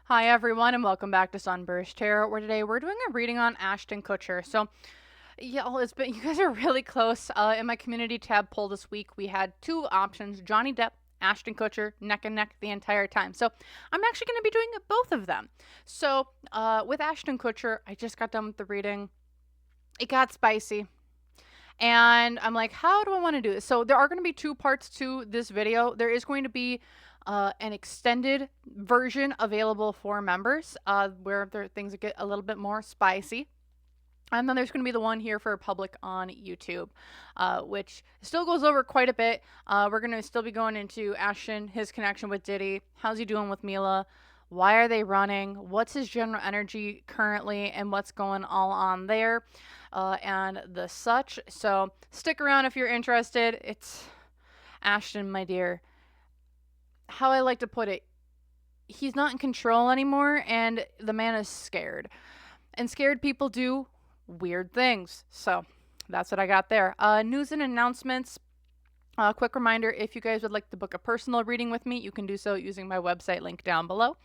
Hi everyone and welcome back to SunBurst Tarot, where today we're doing a reading on Ashton Kutcher. So, yeah, it's been you guys are really close. In my community tab poll this week, we had two options: Johnny Depp, Ashton Kutcher, neck and neck the entire time. So, I'm actually going to be doing both of them. So, with Ashton Kutcher, I just got done with the reading. It got spicy. And I'm like, how do I want to do this? So there are going to be two parts to this video. There is going to be an extended version available for members where things get a little bit more spicy. And then there's going to be the one here for public on YouTube, which still goes over quite a bit. We're going to still be going into Ashton, his connection with Diddy. How's he doing with Mila? Why are they running? What's his general energy currently and what's going all on there and the such. So stick around if you're interested. It's Ashton, my dear. How I like to put it, he's not in control anymore and the man is scared. And scared people do weird things. So that's what I got there. News and announcements. Quick reminder, if you guys would like to book a personal reading with me, you can do so using my website link down below.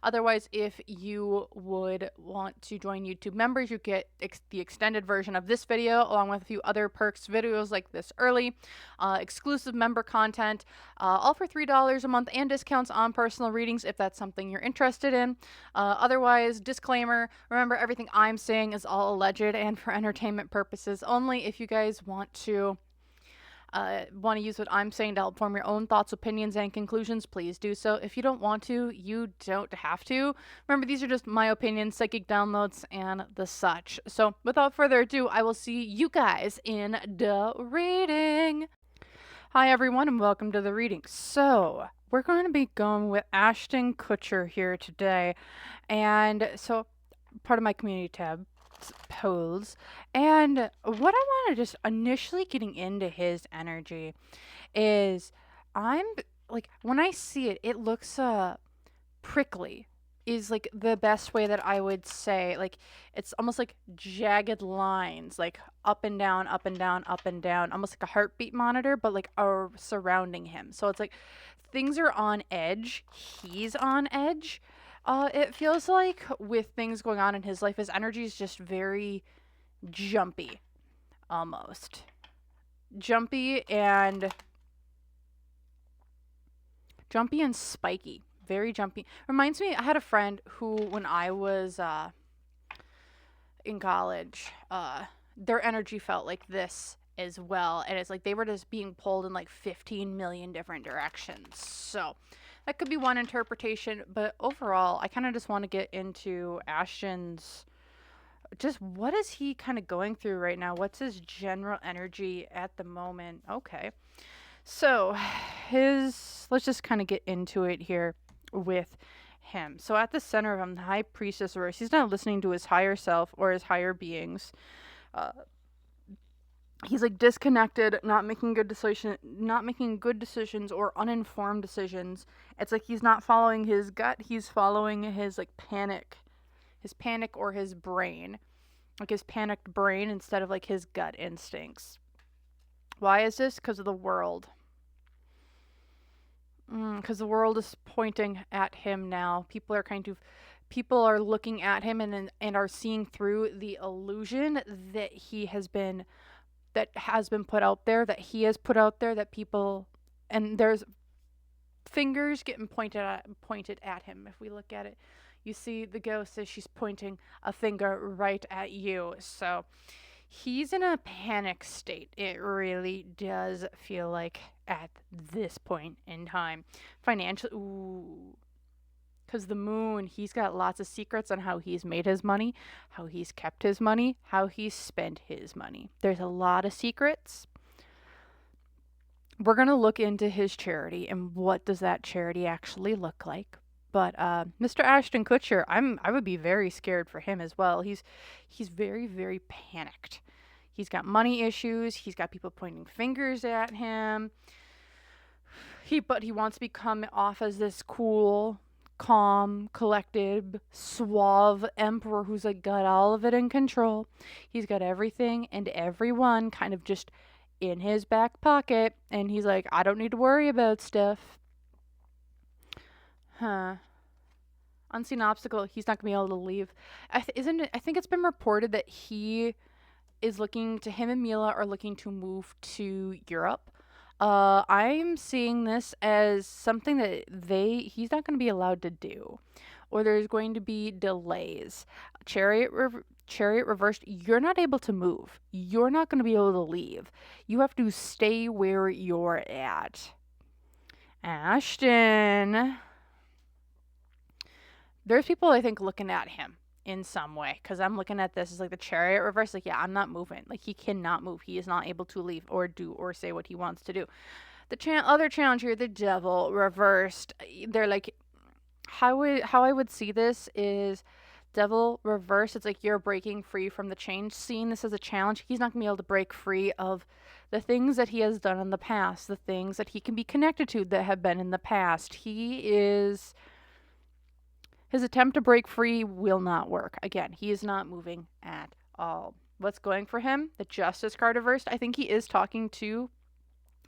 Otherwise, if you would want to join YouTube members, you get the extended version of this video along with a few other perks videos like this early, exclusive member content, all for $3 a month, and discounts on personal readings if that's something you're interested in. Otherwise, disclaimer, remember everything I'm saying is all alleged and for entertainment purposes only. If you guys want to use what I'm saying to help form your own thoughts, opinions, and conclusions, please do so. If you don't want to, you don't have to. Remember, these are just my opinions, psychic downloads, and the such. So, without further ado, I will see you guys in the reading. Hi, everyone, and welcome to the reading. So, we're going to be going with Ashton Kutcher here today. And so, part of my community tab polls, and what I want to just initially getting into his energy is I'm like, when I see it, it looks prickly is like the best way that I would say. Like, it's almost like jagged lines, like up and down, up and down, up and down, almost like a heartbeat monitor, but like are surrounding him. So it's like things are on edge, he's on edge. It feels like with things going on in his life, his energy is just very jumpy, almost. Jumpy and spiky. Very jumpy. Reminds me, I had a friend who, when I was in college, their energy felt like this as well. And it's like they were just being pulled in like 15 million different directions. So that could be one interpretation, but overall, I kind of just want to get into Ashton's, just what is he kind of going through right now? What's his general energy at the moment? Okay. So, let's just kind of get into it here with him. So, at the center of him, the High Priestess, or he's not listening to his higher self or his higher beings. He's like disconnected, not making good decisions or uninformed decisions. It's like he's not following his gut, he's following his like panic or his brain, like his panicked brain instead of like his gut instincts. Why is this? Because of the world. Because the world is pointing at him now. People are looking at him and are seeing through the illusion that has been put out there, that he has put out there, that people, and there's fingers getting pointed at him. If we look at it, you see the ghost as she's pointing a finger right at you. So he's in a panic state. It really does feel like at this point in time. Financially, ooh. Because the moon, he's got lots of secrets on how he's made his money, how he's kept his money, how he's spent his money. There's a lot of secrets. We're going to look into his charity and what does that charity actually look like. But Mr. Ashton Kutcher, I would be very scared for him as well. He's very, very panicked. He's got money issues. He's got people pointing fingers at him. But he wants to become off as this cool, calm, collected, suave emperor who's like got all of it in control. He's got everything and everyone kind of just in his back pocket, and he's like, I don't need to worry about stuff. Huh. Unseen obstacle. He's not gonna be able to leave. Isn't it? I think it's been reported that him and Mila are looking to move to Europe. I'm seeing this as something that he's not going to be allowed to do, or there's going to be delays. Chariot reversed. You're not able to move. You're not going to be able to leave. You have to stay where you're at. Ashton. There's people I think looking at him in some way, because I'm looking at this as like the Chariot reverse. Like, yeah, I'm not moving. Like, he cannot move. He is not able to leave or do or say what he wants to do. The other challenge here, the Devil reversed. They're like, how I would see this is Devil reversed. It's like you're breaking free from the chains. Seeing this as a challenge, he's not gonna be able to break free of the things that he has done in the past, the things that he can be connected to that have been in the past. His attempt to break free will not work. Again, he is not moving at all. What's going for him? The Justice card reversed. I think he is talking to,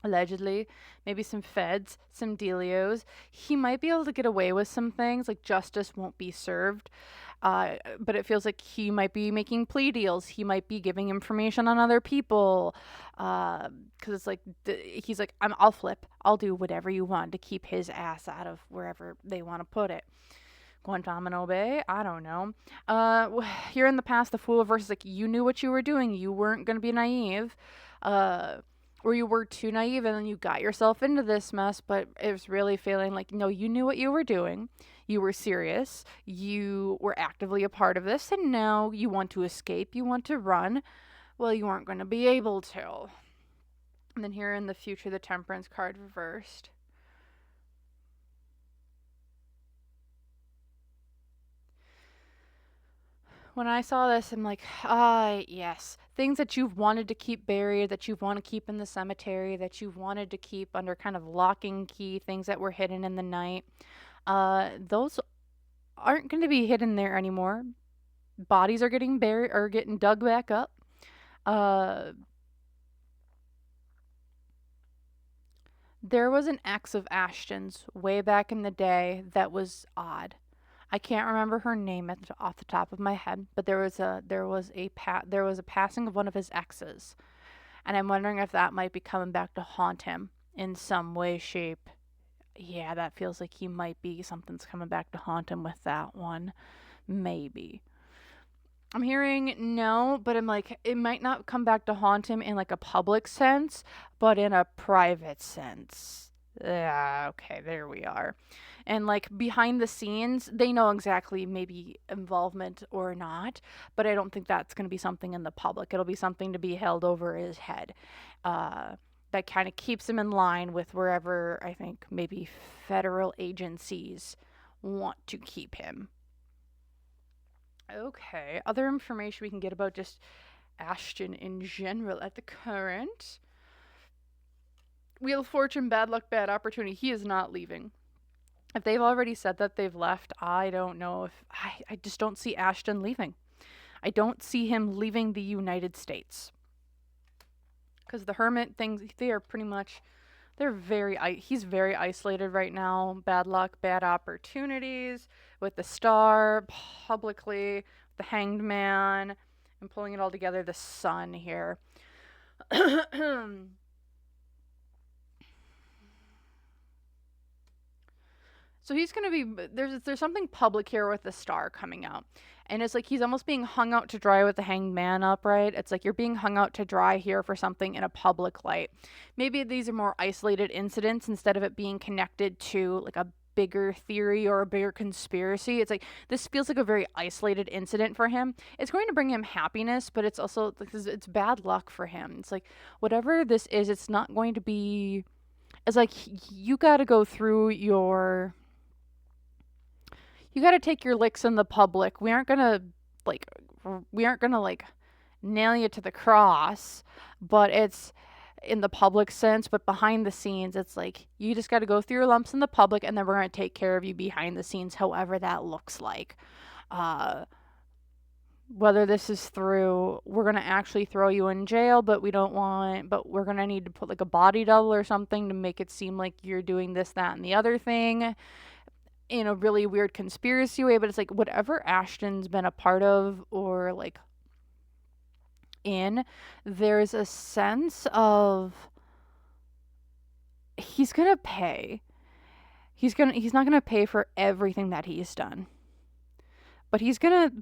allegedly, maybe some feds, some dealios. He might be able to get away with some things, like justice won't be served. But it feels like he might be making plea deals. He might be giving information on other people. Because it's like, he's like, I'll flip. I'll do whatever you want to keep his ass out of wherever they want to put it. Guantanamo Bay, I don't know. Here in the past, the Fool versus like, you knew what you were doing. You weren't going to be naive. Or you were too naive and then you got yourself into this mess, but it was really feeling like, no, you knew what you were doing. You were serious. You were actively a part of this, and now you want to escape. You want to run. Well, you weren't going to be able to. And then here in the future, the Temperance card reversed. When I saw this, I'm like, yes. Things that you've wanted to keep buried, that you've wanted to keep in the cemetery, that you've wanted to keep under kind of lock and key, things that were hidden in the night, those aren't going to be hidden there anymore. Bodies are getting buried or getting dug back up. There was an ex of Ashton's way back in the day that was odd. I can't remember her name off the top of my head, but there was a passing of one of his exes, and I'm wondering if that might be coming back to haunt him in some way, shape. Yeah, that feels like he might be something's coming back to haunt him with that one, maybe. I'm hearing no, but I'm like, it might not come back to haunt him in like a public sense, but in a private sense. Yeah, okay, there we are. And like behind the scenes, they know exactly maybe involvement or not, but I don't think that's going to be something in the public. It'll be something to be held over his head. That kind of keeps him in line with wherever I think maybe federal agencies want to keep him. Okay, other information we can get about just Ashton in general at the current. Wheel of Fortune, bad luck, bad opportunity. He is not leaving. If they've already said that they've left, I don't know if... I just don't see Ashton leaving. I don't see him leaving the United States. Because the Hermit things, they are pretty much... he's very isolated right now. Bad luck, bad opportunities. With the Star, publicly, the Hanged Man. I'm pulling it all together, the Sun here. So he's going to be, there's something public here with the Star coming out. And it's like he's almost being hung out to dry with the Hanged Man upright. It's like you're being hung out to dry here for something in a public light. Maybe these are more isolated incidents instead of it being connected to like a bigger theory or a bigger conspiracy. It's like this feels like a very isolated incident for him. It's going to bring him happiness, but it's also, it's bad luck for him. It's like whatever this is, it's not going to be, it's like you got to go through you got to take your licks in the public. We aren't going to nail you to the cross, but it's in the public sense, but behind the scenes, it's like you just got to go through your lumps in the public, and then we're going to take care of you behind the scenes, however that looks like. Whether this is through, we're going to actually throw you in jail, but we're going to need to put like a body double or something to make it seem like you're doing this, that, and the other thing. in a really weird conspiracy way, but it's like whatever Ashton's been a part of or like in, there's a sense of he's gonna pay. He's not gonna pay for everything that he's done. But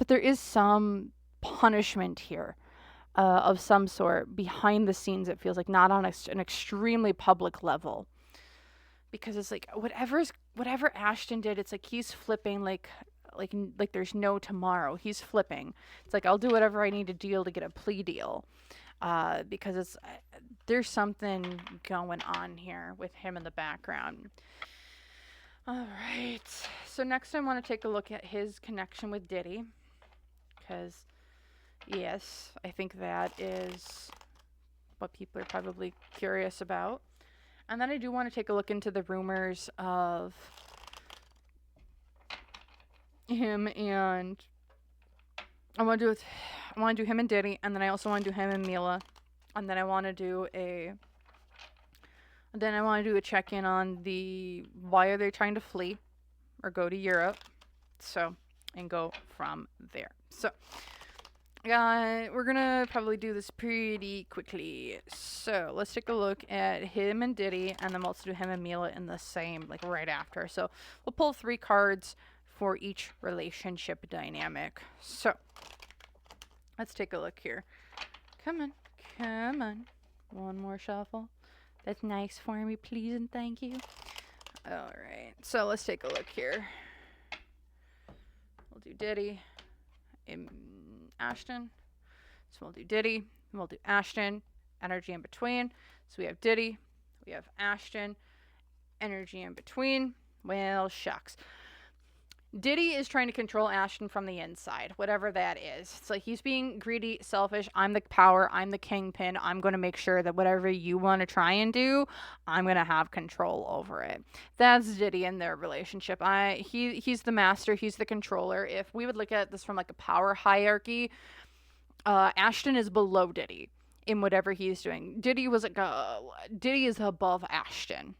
there is some punishment here of some sort behind the scenes, it feels like, not on an extremely public level. Because it's like whatever Ashton did, it's like he's flipping like there's no tomorrow. He's flipping. It's like I'll do whatever I need to do to get a plea deal, because there's something going on here with him in the background. All right. So next I want to take a look at his connection with Diddy, because yes, I think that is what people are probably curious about. And then I do want to take a look into the rumors of him, and I want to do him and Diddy, and then I also want to do him and Mila, and then I want to do a check-in on the why are they trying to flee or go to Europe, so, and go from there. So we're gonna probably do this pretty quickly. So let's take a look at him and Diddy, and then we'll also do him and Mila in the same, like right after. So we'll pull 3 cards for each relationship dynamic. So let's take a look here. Come on. One more shuffle. That's nice for me, please and thank you. All right. So let's take a look here. We'll do Diddy and Ashton. So we'll do Diddy, and we'll do Ashton, energy in between. So we have Diddy, we have Ashton, energy in between. Well, shucks. Diddy is trying to control Ashton from the inside, whatever that is. It's like he's being greedy, selfish. I'm the power. I'm the kingpin. I'm going to make sure that whatever you want to try and do, I'm going to have control over it. That's Diddy in their relationship. He's the master. He's the controller. If we would look at this from like a power hierarchy, Ashton is below Diddy in whatever he's doing. Diddy is above Ashton.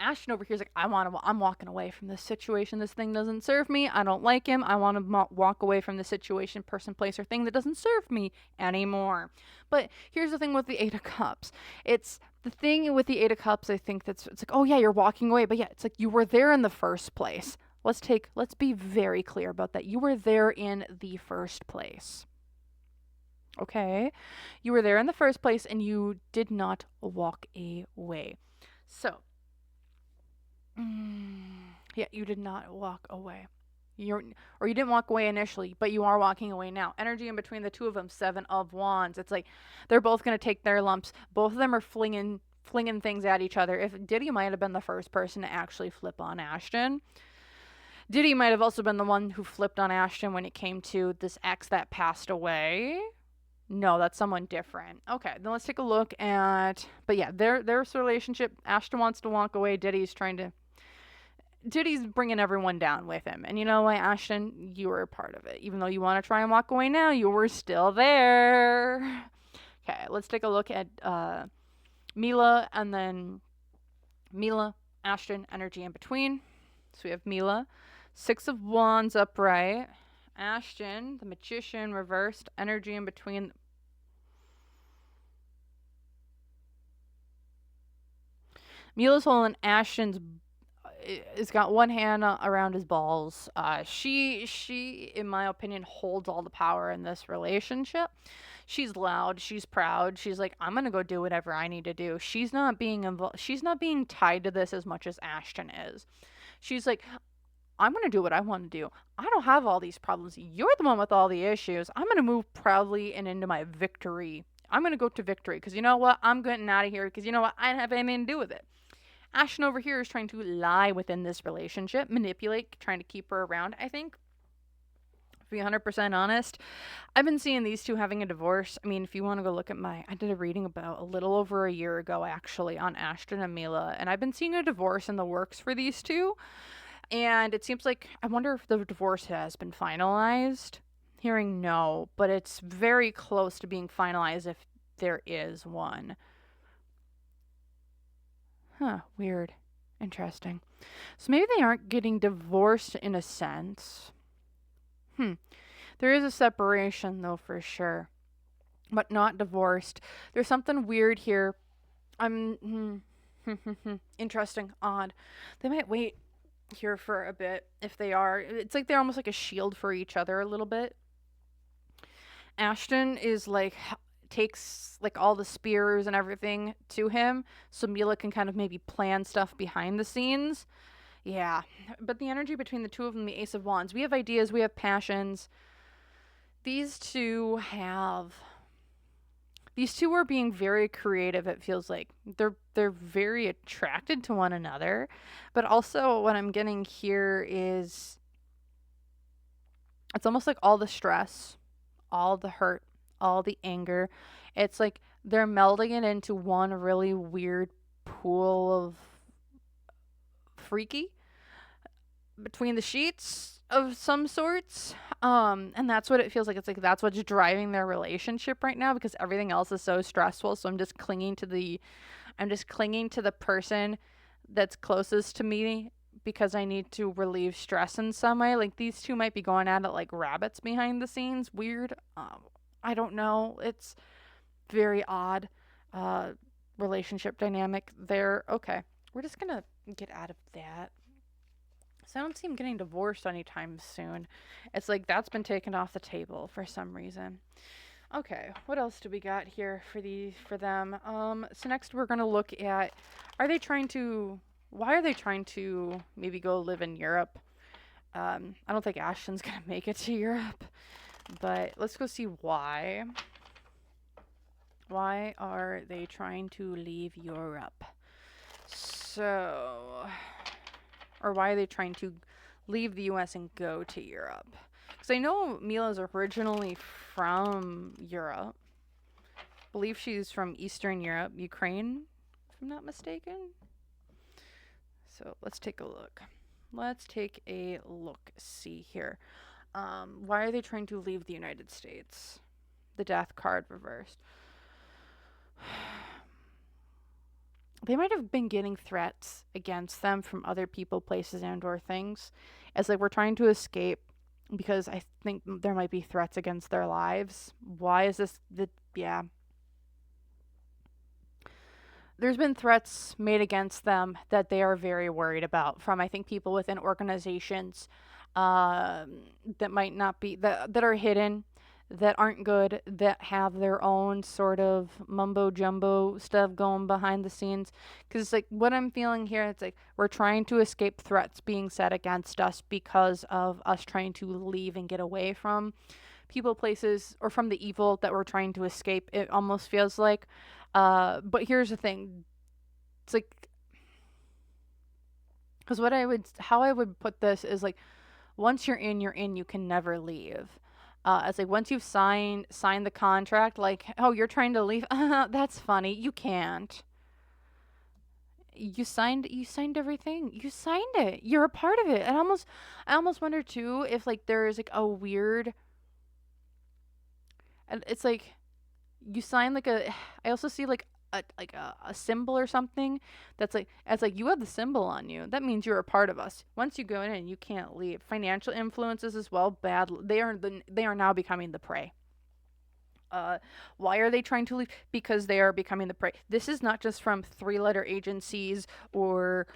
Ashton over here is like, I'm walking away from this situation. This thing doesn't serve me. I don't like him. I want to walk away from the situation, person, place, or thing that doesn't serve me anymore. But here's the thing with the 8 of Cups. It's the thing with the 8 of Cups, I think it's like, oh yeah, you're walking away. But yeah, it's like you were there in the first place. Let's be very clear about that. You were there in the first place. Okay? You were there in the first place and you did not walk away. So, yeah, you did not walk away. You didn't walk away initially, but you are walking away now. Energy in between the two of them, 7 of Wands. It's like they're both going to take their lumps. Both of them are flinging things at each other. If Diddy might have been the first person to actually flip on Ashton, Diddy might have also been the one who flipped on Ashton when it came to this ex that passed away. No, that's someone different. Okay, then let's take a look at, but yeah, their relationship. Ashton wants to walk away. Diddy's bringing everyone down with him. And you know what, Ashton, you were a part of it. Even though you want to try and walk away now, you were still there. Okay, let's take a look at Mila, and then Mila, Ashton, energy in between. So we have Mila, 6 of Wands upright. Ashton, the Magician, reversed, energy in between. Mila's holding Ashton's has got one hand around his balls. She, in my opinion, holds all the power in this relationship. She's loud. She's proud. She's like, I'm gonna go do whatever I need to do. She's not being involved. She's not being tied to this as much as Ashton is. She's like, I'm gonna do what I want to do. I don't have all these problems. You're the one with all the issues. I'm gonna move proudly and into my victory. I'm gonna go to victory because you know what? I'm getting out of here because you know what? I didn't have anything to do with it. Ashton over here is trying to lie within this relationship, manipulate, trying to keep her around, I think. To be 100% honest, I've been seeing these two having a divorce. I mean, if you want to go look at I did a reading about a little over a year ago, actually, on Ashton and Mila, and I've been seeing a divorce in the works for these two. And it seems like, I wonder if the divorce has been finalized. Hearing no, but it's very close to being finalized if there is one. Huh, weird. Interesting. So maybe they aren't getting divorced in a sense. There is a separation though for sure, but not divorced. There's something weird here. I'm interesting, odd. They might wait here for a bit if they are. It's like they're almost like a shield for each other a little bit. Ashton is like takes like all the spears and everything to him so Mila can kind of maybe plan stuff behind the scenes. Yeah, but the energy between the two of them, the Ace of Wands, we have ideas, we have passions. These two have these two are being very creative. It feels like they're very attracted to one another, but also what I'm getting here is it's almost like all the stress, all the hurt, all the anger, it's like they're melding it into one really weird pool of freaky between the sheets of some sorts. And that's what it feels like. It's like that's what's driving their relationship right now because everything else is so stressful. So I'm just clinging to the person that's closest to me because I need to relieve stress in some way. Like these two might be going at it like rabbits behind the scenes. Weird. I don't know. It's very odd relationship dynamic there. Okay. We're just gonna get out of that. So I don't see him getting divorced anytime soon. It's like that's been taken off the table for some reason. Okay, what else do we got here for them? So next we're gonna look at why are they trying to maybe go live in Europe? I don't think Ashton's gonna make it to Europe, but let's go see why. Why are they trying to leave Europe? So, or why are they trying to leave the US and go to Europe? Because I know Mila's originally from Europe. I believe she's from Eastern Europe, Ukraine, if I'm not mistaken. So let's take a look. See here. Why are they trying to leave the United States? The Death card reversed. They might have been getting threats against them from other people, places, and or things. As like we're trying to escape because I think there might be threats against their lives. Why is this yeah. There's been threats made against them that they are very worried about from I think people within organizations that might not be that are hidden, that aren't good, that have their own sort of mumbo jumbo stuff going behind the scenes. Because like what I'm feeling here, it's like we're trying to escape threats being set against us because of us trying to leave and get away from people, places, or from the evil that we're trying to escape. It almost feels like. But here's the thing. It's like, because how I would put this is like, once you're in, you're in. You can never leave. It's like once you've signed the contract, like, oh, you're trying to leave. That's funny. You can't. You signed everything. You signed it. You're a part of it. And I almost wonder too if like there is like a weird. And it's like you sign like a. I also see like a symbol or something that's like it's like you have the symbol on you. That means you're a part of us. Once you go in, you can't leave. Financial influences as well. Bad. They are now becoming the prey. Why are they trying to leave? Because they are becoming the prey. This is not just from three-letter agencies or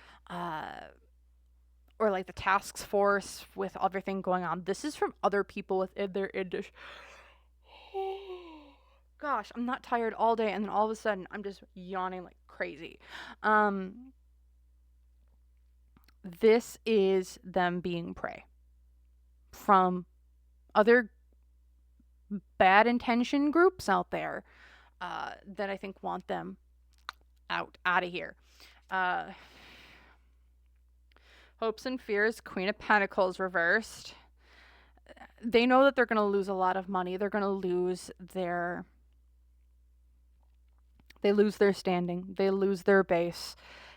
like the task force with everything going on. This is from other people within their industry. Gosh, I'm not tired all day, and then all of a sudden, I'm just yawning like crazy. This is them being prey from other bad intention groups out there that I think want them out of here. Hopes and fears, Queen of Pentacles reversed. They know that they're going to lose a lot of money. They're going to lose their standing. They lose their base.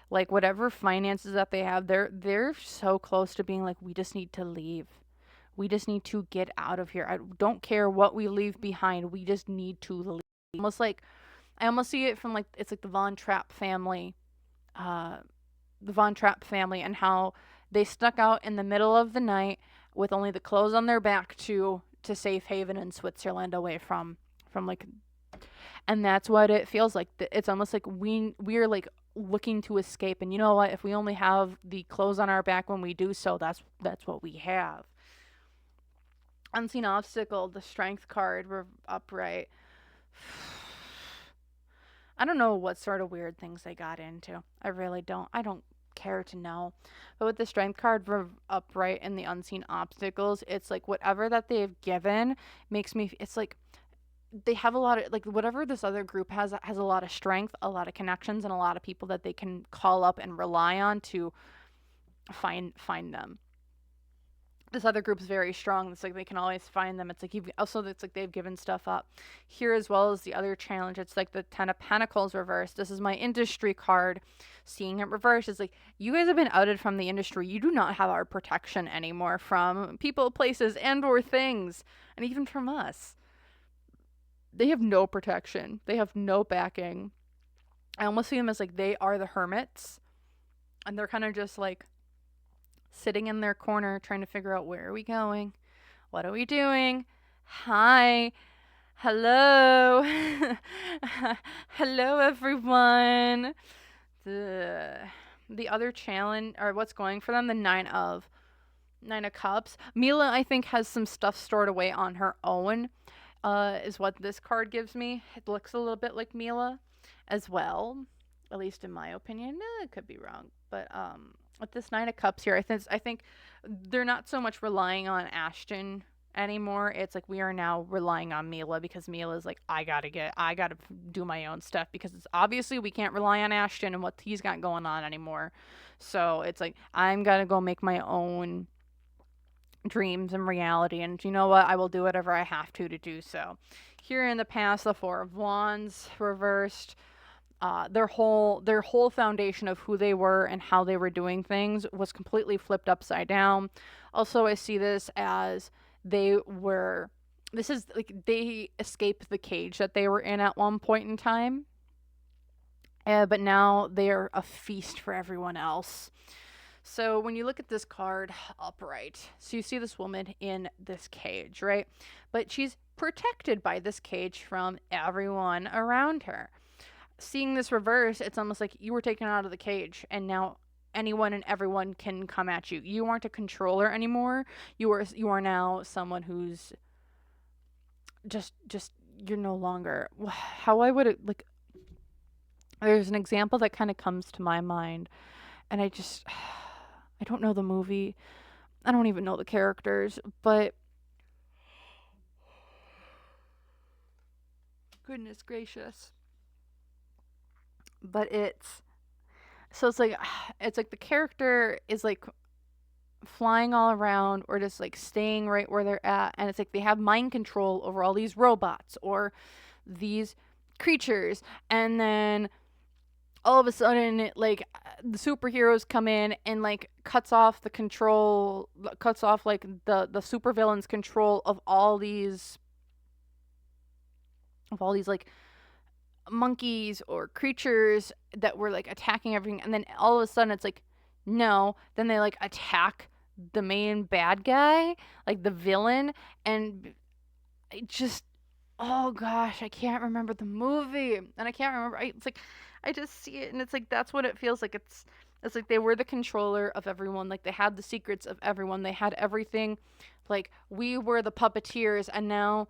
Like whatever finances that they have, they're so close to being like, we just need to leave. We just need to get out of here. I don't care what we leave behind. We just need to leave. I almost see it from like it's like the Von Trapp family the Von Trapp family and how they snuck out in the middle of the night with only the clothes on their back to safe haven in Switzerland away from like, and that's what it feels like. It's almost like we're like looking to escape, and you know what, if we only have the clothes on our back when we do so, that's what we have. Unseen obstacle, the strength card, we're upright. I don't know what sort of weird things they got into. I really don't. I don't care to know. But with the strength card upright and the unseen obstacles, it's like whatever that they've given makes me. It's like they have a lot of, like, whatever this other group has a lot of strength, a lot of connections, and a lot of people that they can call up and rely on to find them. This other group's very strong. It's like they can always find them. It's like you've also, it's like they've given stuff up here, as well as the other challenge. It's like the Ten of Pentacles reversed. This is my industry card. Seeing it reversed is like, you guys have been outed from the industry. You do not have our protection anymore from people, places, and or things, and even from us. They have no protection. They have no backing. I almost see them as like they are the hermits, and they're kind of just like sitting in their corner trying to figure out, where are we going? What are we doing? Hi. Hello. Hello, everyone. The other challenge, or what's going for them, the Nine of Cups. Mila, I think, has some stuff stored away on her own, is what this card gives me. It looks a little bit like Mila as well, at least in my opinion. It could be wrong, but with this Nine of Cups here, I think they're not so much relying on Ashton anymore. It's like we are now relying on Mila, because Mila's like, I gotta do my own stuff, because it's obviously we can't rely on Ashton and what he's got going on anymore. So it's like, I'm gonna go make my own dreams and reality, and you know what, I will do whatever I have to do so. Here in the past, the Four of Wands reversed. Their whole foundation of who they were and how they were doing things was completely flipped upside down. Also, I see this as this is like they escaped the cage that they were in at one point in time, but now they are a feast for everyone else. So when you look at this card upright, so you see this woman in this cage, right? But she's protected by this cage from everyone around her. Seeing this reverse, it's almost like you were taken out of the cage, and now anyone and everyone can come at you. You aren't a controller anymore. You are now someone who's just you're no longer, how I would, like, there's an example that kind of comes to my mind, and I don't know the movie. I don't even know the characters, but goodness gracious. But it's like the character is like flying all around, or just like staying right where they're at, and it's like they have mind control over all these robots or these creatures, and then all of a sudden, like, the superheroes come in and like cuts off like the supervillains' control of all these like monkeys or creatures that were like attacking everything, and then all of a sudden it's like, no, then they like attack the main bad guy, like the villain, and it just, oh gosh, I can't remember the movie, and I can't remember, it's like I just see it, and it's like that's what it feels like. It's like they were the controller of everyone, like they had the secrets of everyone, they had everything, like we were the puppeteers, and now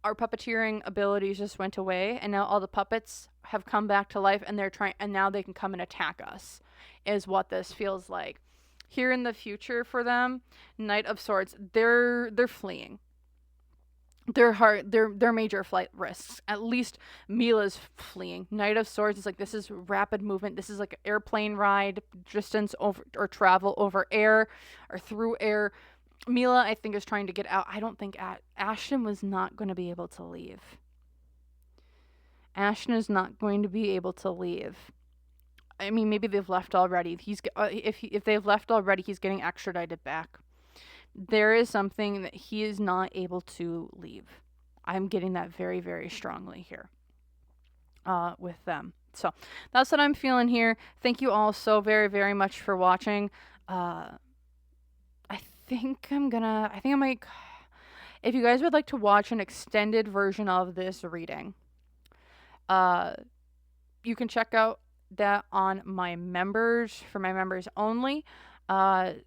our puppeteering abilities just went away, and now all the puppets have come back to life, and and now they can come and attack us, is what this feels like. Here in the future for them, Knight of Swords, they're fleeing. They're major flight risks. At least Mila's fleeing. Knight of Swords is like, this is rapid movement. This is like an airplane ride, distance over, or travel over air or through air. Mila, I think, is trying to get out. I don't think Ashton was not going to be able to leave. Ashton is not going to be able to leave. I mean, maybe they've left already. If they've left already, he's getting extradited back. There is something that he is not able to leave. I'm getting that very, very strongly here with them. So that's what I'm feeling here. Thank you all so very, very much for watching. I think I might, if you guys would like to watch an extended version of this reading, you can check out that on my members, for my members only. Because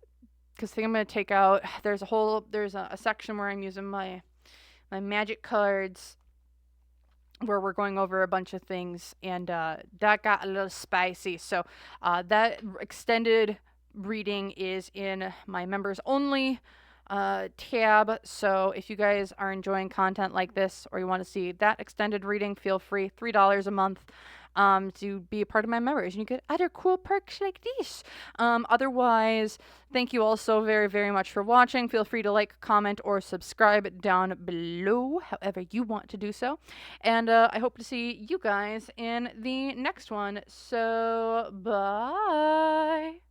I think I'm going to take out, there's a section where I'm using my magic cards, where we're going over a bunch of things, and that got a little spicy. So that extended reading is in my members only tab. So if you guys are enjoying content like this, or you want to see that extended reading, feel free. $3 a month to be a part of my members, and you get other cool perks like this. Otherwise, thank you all so very, very much for watching. Feel free to like, comment, or subscribe down below, however you want to do so. And I hope to see you guys in the next one. So, bye.